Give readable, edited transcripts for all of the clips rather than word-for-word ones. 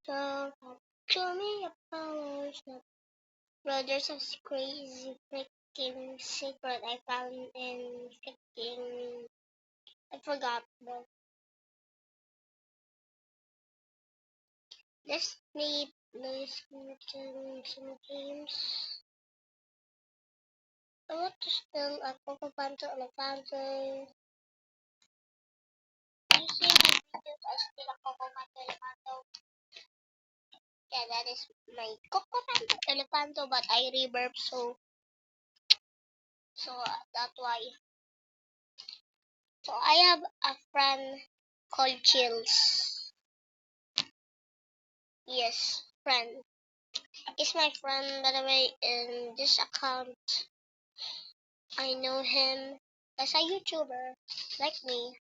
So, show me your powers. Bro, there's a crazy freaking secret I found in freaking. I forgot, bro. Let's play some games. I want to steal a Coco Panto Elefanto. You see my videos, I steal a Coco Panto Elefanto. Yeah, that is my Coco Panto Elefanto, but I reverb, so that's why. So I have a friend called Chills. Yes, friend. He's my friend, by the way. In this account, I know him as a YouTuber like me.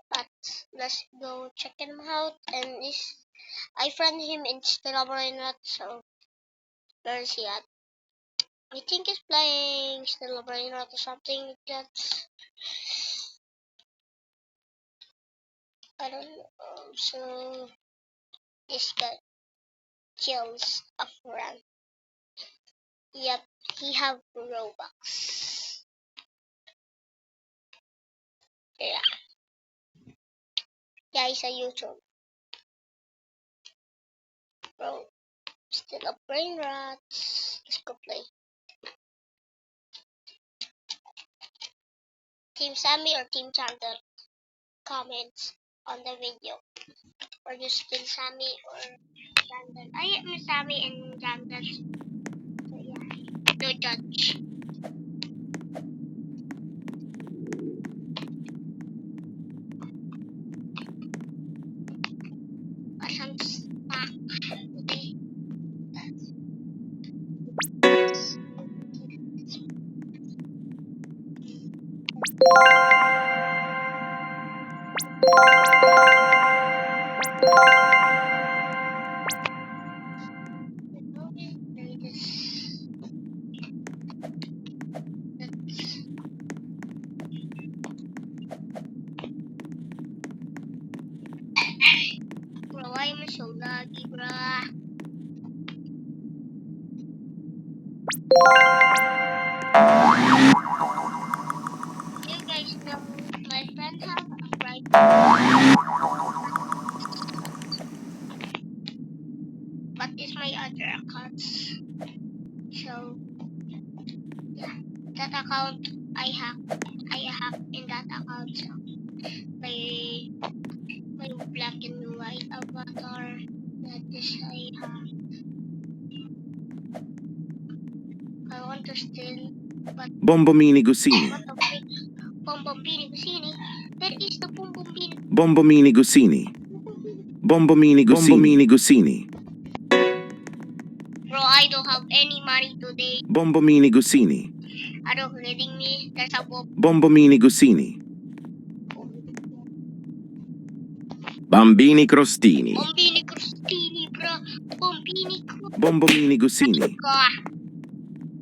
But let's go check him out. And I friend him in Still so where is he at? I think he's playing Still or something like that. I don't know. So this guy Chills a friend. Yep, he have Robux. Yeah, yeah, he's a YouTuber. Bro, still a brain rats. Let's go play. Team Sammy or Team Chandler? Comments on the video. Or just Team Sammy or Chandler. I am Sammy and Chandler. So yeah, no judge. Some snack. Okay. Bro, why am I so laggy, bruh? You guys know my friend have a private, but it's my other accounts. So yeah, that account I hack in that account. So my black and white avatar that is I have. I want to steal, but Bombomini Gusini. what the frick? Bombombini Gusini? Where is the Bombombini? Bombomini Gusini. Bombomini Gusini. Bombomini Gusini. Bro, I don't have any money today. Bombomini Gusini. Are you kidding me? There's a Bombomini Gusini. Bambini Crostini. Bombini Crostini, bro. Bombini Crostini. Bombomini Gusini.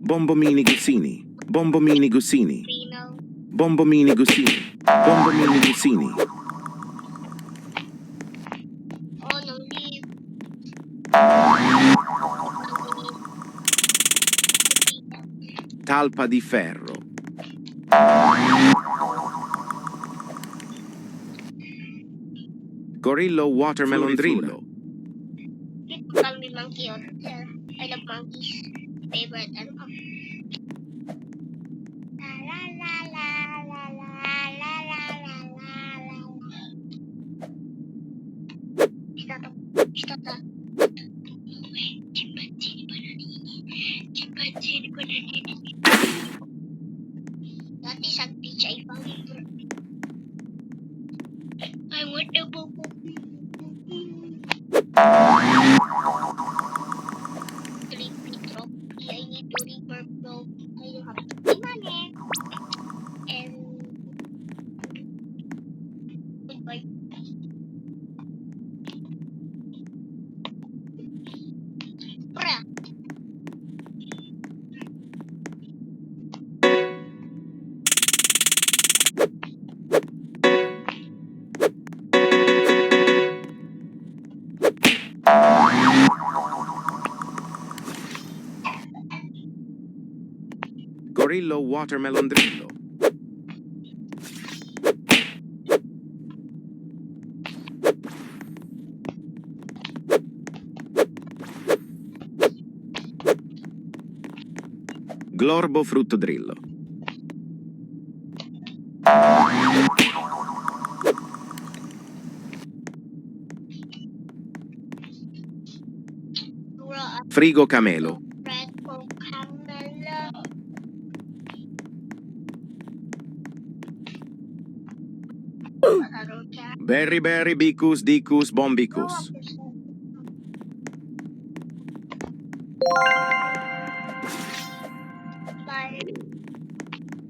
Bombomini Gusini. Bombomini Gusini. Bombomini Gusini. Bombomini Gusini. Oh no, leave. Talpa di ferro. Gorillo watermelon drillo. Bambi monkey or yeah, I love monkeys. Favorite animal. La la la la la la la la la la. Stop. Chimpanzini bananini. That is a beach I found. I want a bobo. Creepy drop. I need to reverb though. I don't have the money. And goodbye. Drillo watermelon drillo. Glorbo frutto drillo. Frigo camelo. Fresco Camelo. Berry berry bicus dicus bombicus.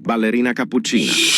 Ballerina cappuccina.